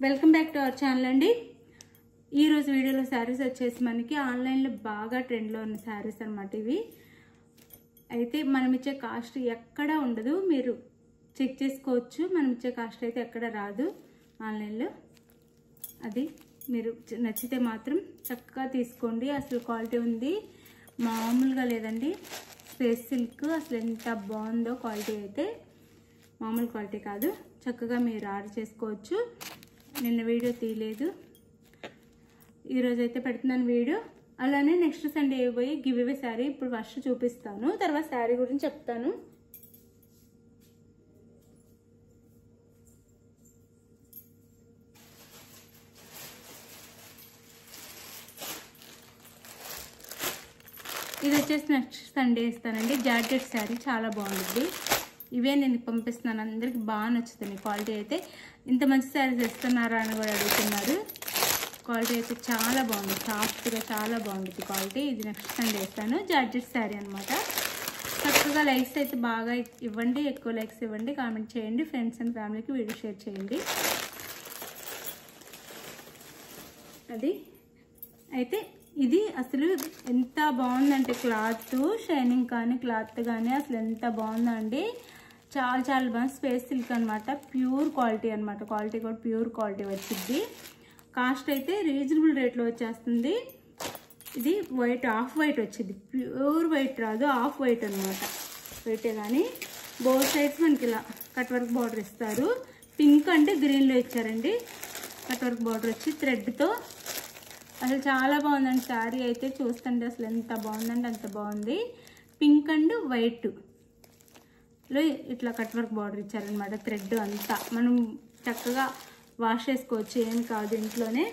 Welcome back to our channel అండి. ఈ రోజు వీడియోలో శారీస్ వచ్చేసి మనకి ఆన్లైన్లో బాగా ట్రెండ్లో ఉన్న శారీస్ అన్నమాట. ఇవి అయితే మనం ఇచ్చే కాస్ట్ ఎక్కడ ఉండదు, మీరు చెక్ చేసుకోవచ్చు. మనం ఇచ్చే కాస్ట్ అయితే ఎక్కడ రాదు ఆన్లైన్లో. అది మీరు నచ్చితే మాత్రం చక్కగా తీసుకోండి. అసలు క్వాలిటీ ఉంది, మామూలుగా లేదండి. స్పేస్ సిల్క్ అసలు ఎంత బాగుందో, క్వాలిటీ అయితే మామూలు క్వాలిటీ కాదు. చక్కగా మీరు ఆర్డర్ చేసుకోవచ్చు. నిన్న వీడియో తీయలేదు, ఈరోజు అయితే పెడుతున్నాను వీడియో. అలానే నెక్స్ట్ సండే పోయి గివ్ అవే శారీ ఇప్పుడు ఫస్ట్ చూపిస్తాను, తర్వాత శారీ గురించి చెప్తాను. ఇది వచ్చేసి నెక్స్ట్ సండే ఇస్తానండి. జార్జెట్ శారీ చాలా బాగుంటుంది. ఇవే నేను పంపిస్తున్నాను, అందరికి బాగా నచ్చుతుంది. క్వాలిటీ అయితే ఇంత మంచి శారీస్ ఇస్తున్నారా అని కూడా అడుగుతున్నారు. క్వాలిటీ అయితే చాలా బాగుంది, సాఫ్ట్గా చాలా బాగుంటుంది క్వాలిటీ. ఇది నెక్స్ట్ సండే ఇస్తాను. జార్జెట్ శారీ అనమాట. చక్కగా లైక్స్ అయితే బాగా ఇవ్వండి, ఎక్కువ లైక్స్ ఇవ్వండి, కామెంట్ చేయండి, ఫ్రెండ్స్ అండ్ ఫ్యామిలీకి వీడియో షేర్ చేయండి. అది అయితే ఇది అసలు ఎంత బాగుందంటే క్లాత్ షైనింగ్ కానీ క్లాత్ కానీ అసలు ఎంత బాగుందండి. చాలా చాలా బాగుంది. స్పేస్ సిల్క్ అనమాట, ప్యూర్ క్వాలిటీ అనమాట. క్వాలిటీ కూడా ప్యూర్ క్వాలిటీ వచ్చింది. కాస్ట్ అయితే రీజనబుల్ రేట్లో వచ్చేస్తుంది. ఇది వైట్, ఆఫ్ వైట్ వచ్చింది, ప్యూర్ వైట్ రాదు, ఆఫ్ వైట్ అనమాట. వైటే కానీ బోత్ సైడ్స్ మనకి ఇలా కట్ వర్క్ బార్డర్ ఇస్తారు. పింక్ అంటే గ్రీన్లో ఇచ్చారండి. కట్ వర్క్ బార్డర్ వచ్చి థ్రెడ్తో అసలు చాలా బాగుందండి. శారీ అయితే చూస్తుంటే అసలు ఎంత బాగుందండి, అంత బాగుంది. పింక్ అండ్ వైట్లో ఇట్లా కట్ వర్క్ బార్డర్ ఇచ్చారనమాట. థ్రెడ్ అంతా మనం చక్కగా వాష్ చేసుకోవచ్చు, ఏం కాదు ఇంట్లోనే.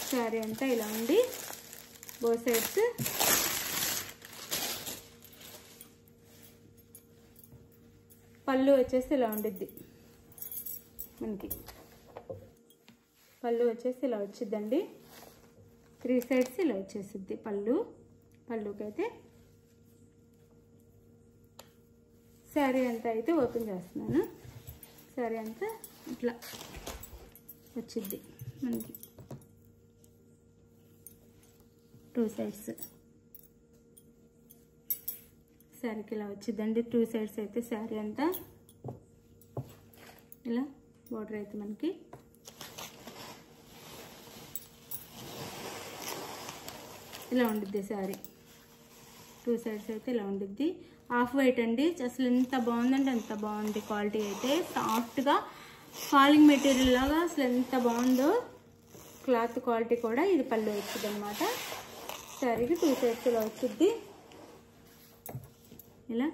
శారీ అంతా ఇలా ఉంది, బోత్ సైడ్స్. పళ్ళు వచ్చేసి ఇలా ఉండిద్ది మనకి. పళ్ళు వచ్చేసి ఇలా వచ్చిద్దండి, 3 సైడ్స్ ఇలా వచ్చేసిద్ది పళ్ళుకి అయితే. శారీ అంతా అయితే ఓపెన్ చేస్తున్నాను. శారీ అంతా ఇట్లా వచ్చిద్ది మనకి, 2 సైడ్స్. శారీకి ఇలా వచ్చిద్దండి, 2 సైడ్స్ అయితే. శారీ అంతా ఇలా బార్డర్ అయితే మనకి ఇలా ఉండిద్ది. శారీ 2 సైడ్స్ అయితే ఇలా ఉండిద్ది. ఆఫ్ వైట్ అండి. అసలు ఎంత బాగుందంటే అంత బాగుంది. క్వాలిటీ అయితే సాఫ్ట్గా ఫాలింగ్ మెటీరియల్ లాగా అసలు ఎంత బాగుందో క్లాత్ క్వాలిటీ కూడా. ఇది పళ్ళు వచ్చింది అనమాట. శారీకి 2 సైడ్స్ ఇలా వచ్చింది ఇలా.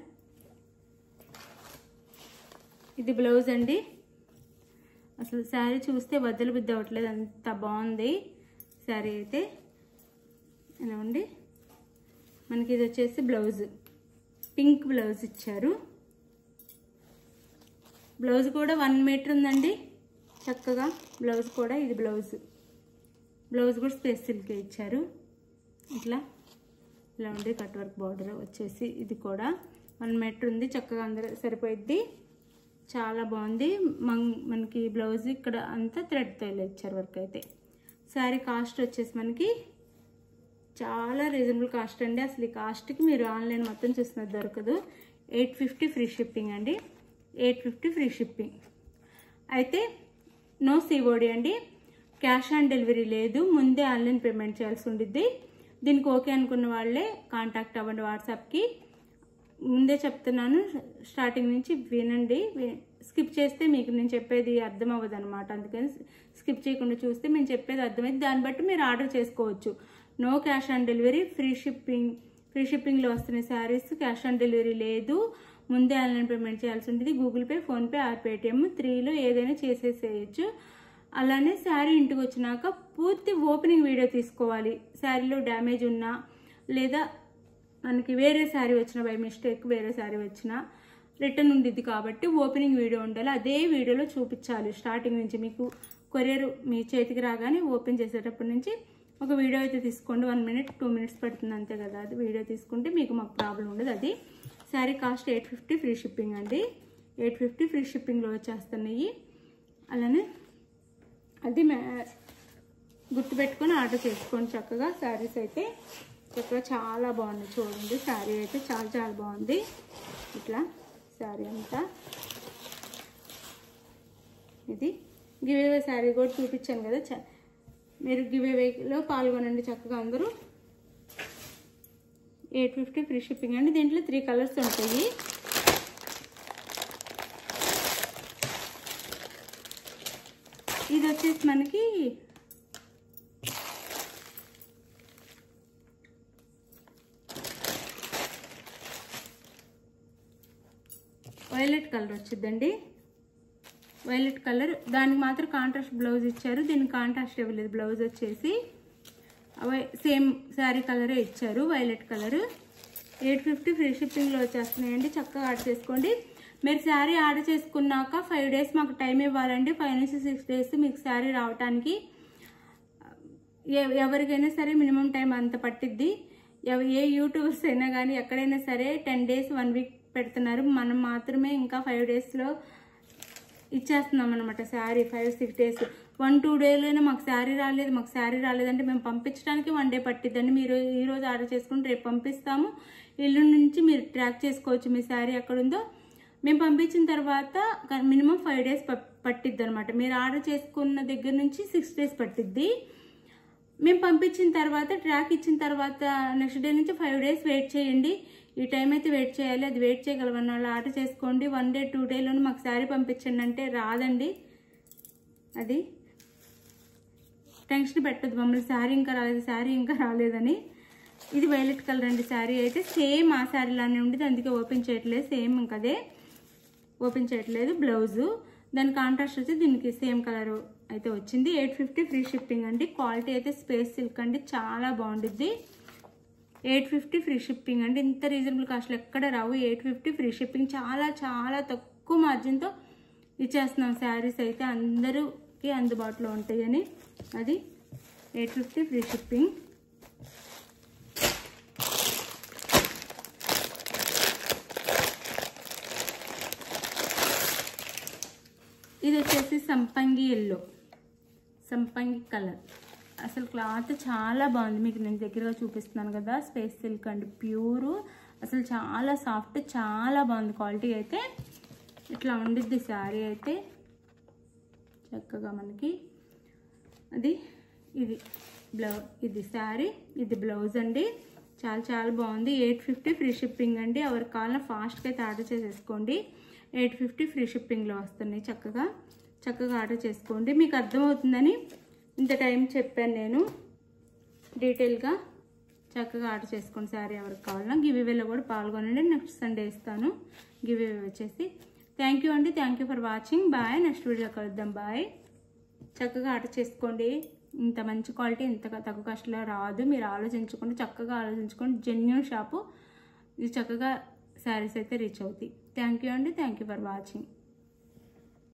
ఇది బ్లౌజ్ అండి. అసలు శారీ చూస్తే బద్దలు బుద్ధి అవ్వట్లేదు, అంత బాగుంది శారీ అయితే. ఇలా ఉండి మనకి ఇది వచ్చేసి బ్లౌజ్, పింక్ బ్లౌజ్ ఇచ్చారు. బ్లౌజ్ కూడా 1 మీటర్ ఉందండి చక్కగా. బ్లౌజ్ కూడా ఇది బ్లౌజ్ కూడా స్పేస్ సిల్కే ఇచ్చారు. ఇలా ఉండి కట్ వర్క్ బార్డర్ వచ్చేసి ఇది కూడా 1 మీటర్ ఉంది. చక్కగా అందరూ సరిపోయిద్ది, చాలా బాగుంది. మనకి బ్లౌజ్ ఇక్కడ అంతా థ్రెడ్తో ఇలా ఇచ్చారు వర్క్ అయితే. శారీ కాస్ట్ వచ్చేసి మనకి చాలా రీజనబుల్ కాస్ట్ అండి. అసలు ఈ కాస్ట్కి మీరు ఆన్లైన్ మొత్తం చూసినది దొరకదు. 850 ఫ్రీ షిప్పింగ్ అండి, 850 ఫ్రీ షిప్పింగ్. అయితే నో సిఓడి అండి, క్యాష్ ఆన్ డెలివరీ లేదు. ముందే ఆన్లైన్ పేమెంట్ చేయాల్సి ఉండిద్ది. దీనికి ఓకే అనుకున్న వాళ్ళే కాంటాక్ట్ అవ్వండి వాట్సాప్కి. ముందే చెప్తున్నాను, స్టార్టింగ్ నుంచి వినండి. స్కిప్ చేస్తే మీకు నేను చెప్పేది అర్థం అవ్వదు అనమాట. అందుకని స్కిప్ చేయకుండా చూస్తే మేము చెప్పేది అర్థమైంది, దాన్ని బట్టి మీరు ఆర్డర్ చేసుకోవచ్చు. No cash on delivery, free షిప్పింగ్లో వస్తున్న శారీస్ క్యాష్ ఆన్ డెలివరీ లేదు. ముందే ఆన్లైన్ పేమెంట్ చేయాల్సి ఉంటుంది. Google Pay, PhonePe or Paytm 3లో ఏదైనా చేసేసేయచ్చు. అలానే శారీ ఇంటికి వచ్చినాక పూర్తి ఓపెనింగ్ వీడియో తీసుకోవాలి. శారీలో డ్యామేజ్ ఉన్నా లేదా మనకి వేరే శారీ వచ్చిన బై మిస్టేక్ వేరే శారీ వచ్చినా రిటర్న్ ఉండిద్ది కాబట్టి ఓపెనింగ్ వీడియో ఉండాలి. అదే వీడియోలో చూపించాలి. స్టార్టింగ్ నుంచి మీకు కొరియర్ మీ చేతికి రాగానే ఓపెన్ చేసేటప్పటి నుంచి ఒక వీడియో అయితే తీసుకోండి. 1 మినిట్ 2 మినిట్స్ పడుతుంది అంతే కదా. అది వీడియో తీసుకుంటే మీకు మాకు ప్రాబ్లం ఉండదు. అది శారీ కాస్ట్ 850 ఫ్రీ షిప్పింగ్ అండి. 850 ఫ్రీ షిప్పింగ్లో వచ్చేస్తున్నాయి. అలానే అది గుర్తుపెట్టుకొని ఆర్డర్ చేసుకోండి చక్కగా. శారీస్ అయితే చక్కగా చాలా బాగుంది చూడండి. శారీ అయితే చాలా చాలా బాగుంది. ఇట్లా శారీ అంతా ఇది గివేవే శారీ కూడా చూపించాను కదా, మీరు గివేవేలో పాల్గొనండి చక్కగా అందరూ. 850 ఫ్రీ షిప్పింగ్ అండి. దీంట్లో 3 కలర్స్ ఉంటాయి. ఇది వచ్చేసి మనకి వైలెట్ కలర్ వచ్చిందండి. వైలెట్ కలర్, దానికి మాత్రం కాంట్రాస్ట్ బ్లౌజ్ ఇచ్చారు, దీనికి కాంట్రాస్ట్ ఇవ్వలేదు. బ్లౌజ్ వచ్చేసి సేమ్ శారీ కలరే ఇచ్చారు, వైలెట్ కలర్. 850 ఫ్రీ షిప్పింగ్లో వచ్చేస్తున్నాయండి. చక్కగా ఆర్డర్ చేసుకోండి. మీరు శారీ ఆర్డర్ చేసుకున్నాక 5 డేస్ మాకు టైం ఇవ్వాలండి. 5 నుంచి 6 డేస్ మీకు శారీ రావడానికి. ఎవరికైనా సరే మినిమం టైం అంత పట్టిద్ది. ఏ యూట్యూబర్స్ అయినా కానీ ఎక్కడైనా సరే 10 డేస్ 1 వీక్ పెడుతున్నారు. మనం మాత్రమే ఇంకా 5 డేస్లో ఇచ్చేస్తున్నాం అనమాట శారీ. 5-6 డేస్ 1-2 డేలోనే మాకు శారీ రాలేదంటే మేము పంపించడానికి 1 డే పట్టిద్దండి. మీరు ఈరోజు ఆర్డర్ చేసుకుని రేపు పంపిస్తాము. ఇల్లు నుంచి మీరు ట్రాక్ చేసుకోవచ్చు మీ శారీ ఎక్కడుందో. మేము పంపించిన తర్వాత మినిమం 5 డేస్ పట్టిద్ది అనమాట. మీరు ఆర్డర్ చేసుకున్న దగ్గర నుంచి 6 డేస్ పట్టిద్ది. మేము పంపించిన తర్వాత ట్రాక్ ఇచ్చిన తర్వాత నెక్స్ట్ డే నుంచి 5 డేస్ వెయిట్ చేయండి. ఈ టైం అయితే వెయిట్ చేయాలి. అది వెయిట్ చేయగలవన్న వాళ్ళు ఆర్డర్ చేసుకోండి. 1 డే 2 డేలోనే మాకు శారీ పంపించండి అంటే రాదండి. అది టెన్షన్ పెట్టద్దు మమ్మల్ని, శారీ ఇంకా రాలేదని. ఇది వైలెట్ కలర్ అండి. శారీ అయితే సేమ్ ఆ శారీలానే ఉండేది, అందుకే ఓపెన్ చేయట్లేదు. సేమ్ ఇంకా అదే ఓపెన్ చేయట్లేదు. బ్లౌజు దాని కాంట్రాస్ట్ వచ్చి దీనికి సేమ్ కలర్ అయితే వచ్చింది. 850 ఫ్రీ షిప్పింగ్ అండి. క్వాలిటీ అయితే స్పేస్ సిల్క్ అండి, చాలా బాగుండిద్ది. 850 ఫ్రీ షిప్పింగ్ అండి. ఇంత రీజనబుల్ కాస్ట్లో ఎక్కడ రావు. 850 ఫ్రీ షిప్పింగ్, చాలా చాలా తక్కువ మార్జిన్తో ఇచ్చేస్తున్నాం. శారీస్ అయితే అందరికీ అందుబాటులో ఉంటాయని. అది 850 ఫ్రీ షిప్పింగ్. ఇది వచ్చేసి సంపంగి ఎల్లో, సంపంగి కలర్. అసలు క్లాత్ చాలా బాగుంది. మీకు నేను దగ్గరగా చూపిస్తున్నాను కదా. స్పేస్ సిల్క్ అండి, ప్యూరు. అసలు చాలా సాఫ్ట్, చాలా బాగుంది. క్వాలిటీ అయితే ఇట్లా ఉండిద్ది శారీ అయితే చక్కగా మనకి. ఇది శారీ, ఇది బ్లౌజ్ అండి. చాలా చాలా బాగుంది. 850 ఫ్రీ షిప్పింగ్ అండి. ఎవరికి కావాలన్నా ఫాస్ట్గా అయితే ఆర్డర్ చేసేసుకోండి. 850 ఫ్రీ షిప్పింగ్లో వస్తున్నాయి. చక్కగా ఆర్డర్ చేసుకోండి. మీకు అర్థమవుతుందని ఇంత టైం చెప్పాను నేను డీటెయిల్గా. చక్కగా ఆర్డర్ చేసుకోండి శారీ ఎవరికి కావాలన్నా. గివ్వేలో కూడా పాల్గొనండి. నెక్స్ట్ సండే ఇస్తాను గివ్వే వచ్చేసి. థ్యాంక్ యూ అండి. Thank you for watching. Bye. Next video కలుద్దాం. బాయ్. చక్కగా ఆర్డర్ చేసుకోండి. ఇంత మంచి క్వాలిటీ ఇంత తక్కువ కాస్ట్లో రాదు. మీరు చక్కగా ఆలోచించుకోండి. Genuine shop. ఇది చక్కగా శారీస్ అయితే రీచ్ అవుతాయి. థ్యాంక్ యూ అండి. Thank you for watching.